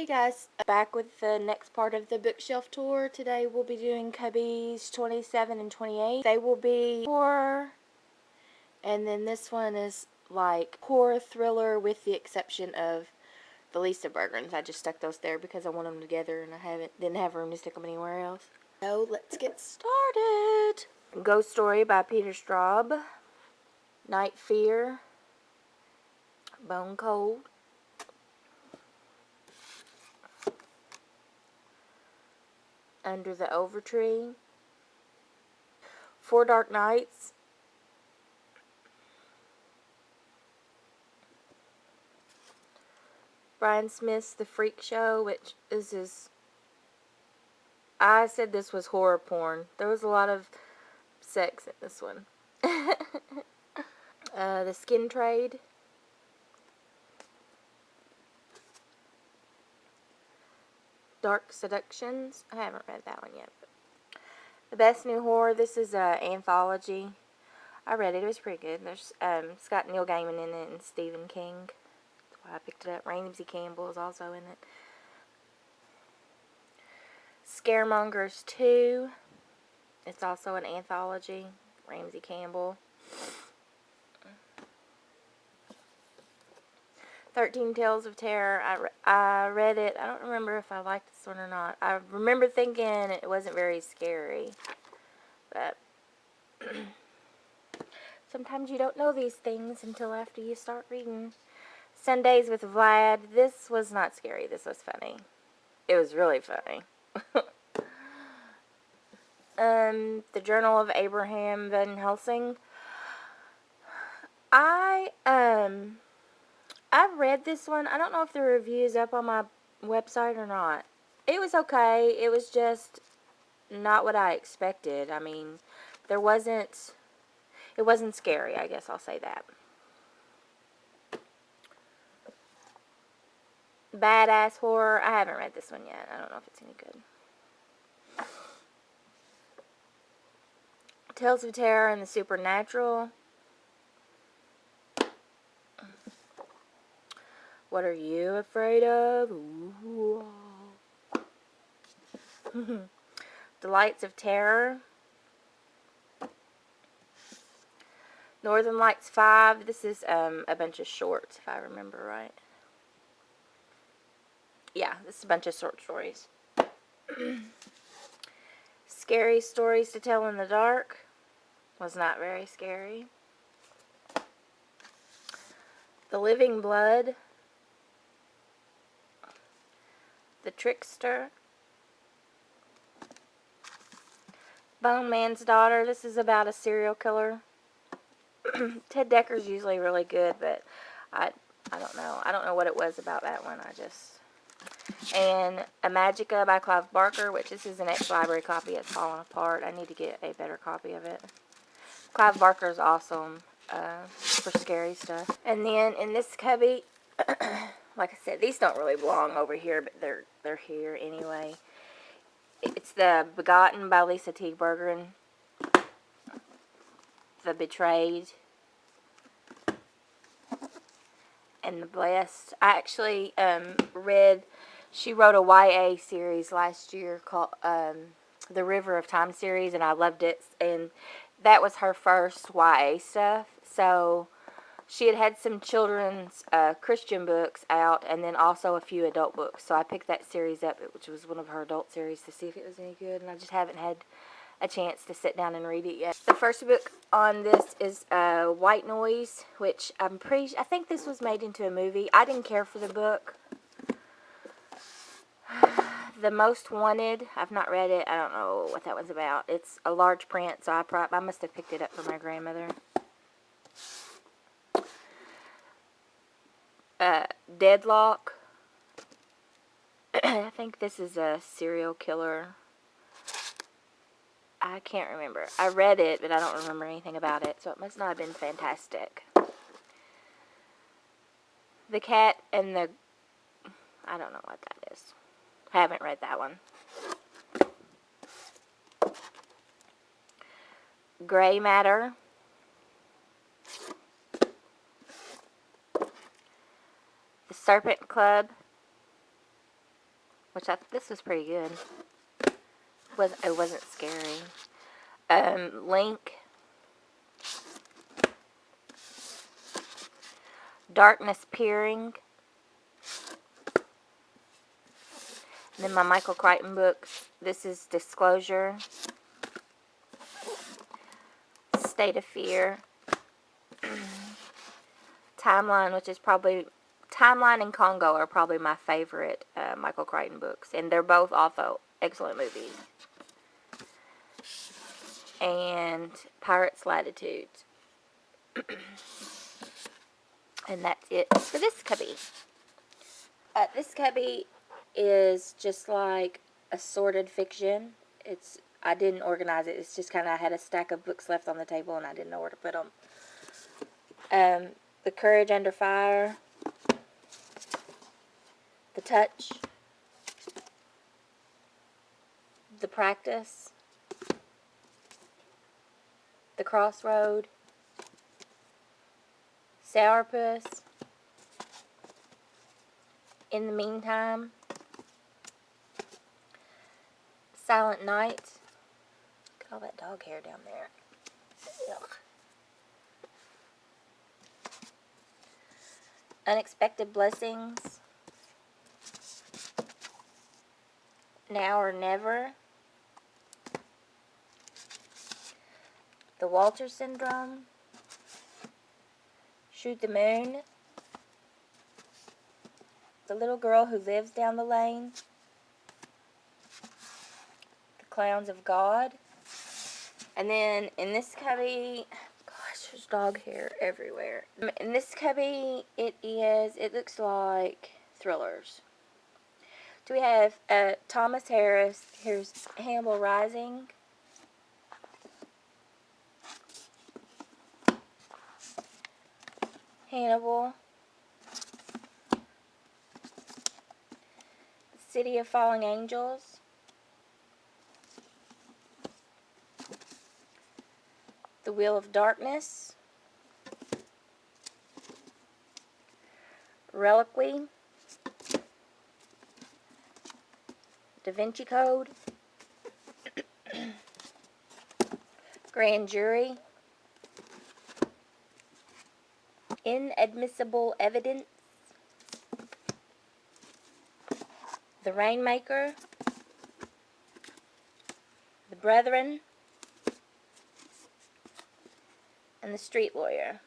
Hey guys, back with the next part of the bookshelf tour. Today we'll be doing Cubbies 27 and 28. They will be horror, and then this one is like horror thriller with the exception of the Lisa Bergrens. I just stuck those there because I want them together and I didn't have room to stick them anywhere else. So let's get started. Ghost Story by Peter Straub. Night Fear. Bone Cold. Under the Overtree. Four Dark Nights. Brian Smith's The Freak Show, which is his... I said this was horror porn. There was a lot of sex in this one. The Skin Trade. Dark Seductions. I haven't read that one yet. But The Best New Horror. This is an anthology. I read it. It was pretty good. There's it's got Neil Gaiman in it and Stephen King. That's why I picked it up. Ramsey Campbell is also in it. Scaremongers 2. It's also an anthology. Ramsey Campbell. 13 Tales of Terror. I read it. I don't remember if I liked this one or not. I remember thinking it wasn't very scary. But sometimes you don't know these things until after you start reading. Sundays with Vlad. This was not scary. This was funny. It was really funny. The Journal of Abraham Van Helsing. I've read this one. I don't know if the review is up on my website or not. It was okay. It was just not what I expected. I mean, it wasn't scary, I guess I'll say that. Badass Horror. I haven't read this one yet. I don't know if it's any good. Tales of Terror and the Supernatural. What are you afraid of? Ooh. Delights of Terror. Northern Lights 5. This is a bunch of shorts, if I remember right. Yeah, this is a bunch of short stories. Scary Stories to Tell in the Dark. Was not very scary. The Living Blood. The Trickster. Bone Man's Daughter. This is about a serial killer. Ted Decker's usually really good, but I don't know. I don't know what it was about that one. And Imagica by Clive Barker, which this is an ex-library copy. It's falling apart. I need to get a better copy of it. Clive Barker is awesome for scary stuff. And then in this cubby, like I said, these don't really belong over here, but they're here anyway. It's The Begotten by Lisa T. Berggren. The Betrayed. And The Blessed. I actually read... She wrote a YA series last year called The River of Time series, and I loved it. And that was her first YA stuff. So she had some children's Christian books out, and then also a few adult books. So I picked that series up, which was one of her adult series, to see if it was any good. And I just haven't had a chance to sit down and read it yet. The first book on this is White Noise, which I think this was made into a movie. I didn't care for the book. The Most Wanted. I've not read it. I don't know what that one's about. It's a large print, so I must have picked it up for my grandmother. Deadlock. I think this is a serial killer. I can't remember. I read it, but I don't remember anything about it, so it must not have been fantastic. The Cat and the... I don't know what that is. I haven't read that one. Gray Matter. The Serpent Club. which this was pretty good. It wasn't scary. Link. Darkness Peering. And then my Michael Crichton books. This is Disclosure. State of Fear. Timeline, which is probably... Timeline and Congo are probably my favorite Michael Crichton books. And they're both also excellent movies. And Pirate's Latitudes. And that's it for this cubby. This cubby is just like assorted fiction. I didn't organize it. It's just kind of, I had a stack of books left on the table and I didn't know where to put them. The Courage Under Fire. The Touch. The Practice. The Crossroad. Sourpuss. In the Meantime. Silent Night. Look at all that dog hair down there. Ugh. Unexpected Blessings. Now or Never. The Walter Syndrome. Shoot the Moon. The Little Girl Who Lives Down the Lane. The Clowns of God. And then in this cubby, gosh, there's dog hair everywhere. In this cubby, it looks like thrillers. So we have Thomas Harris. Here's Hannibal Rising. Hannibal. City of Falling Angels. The Wheel of Darkness. Reliquary. Da Vinci Code. Grand Jury. Inadmissible Evidence. The Rainmaker. The Brethren. And The Street Lawyer.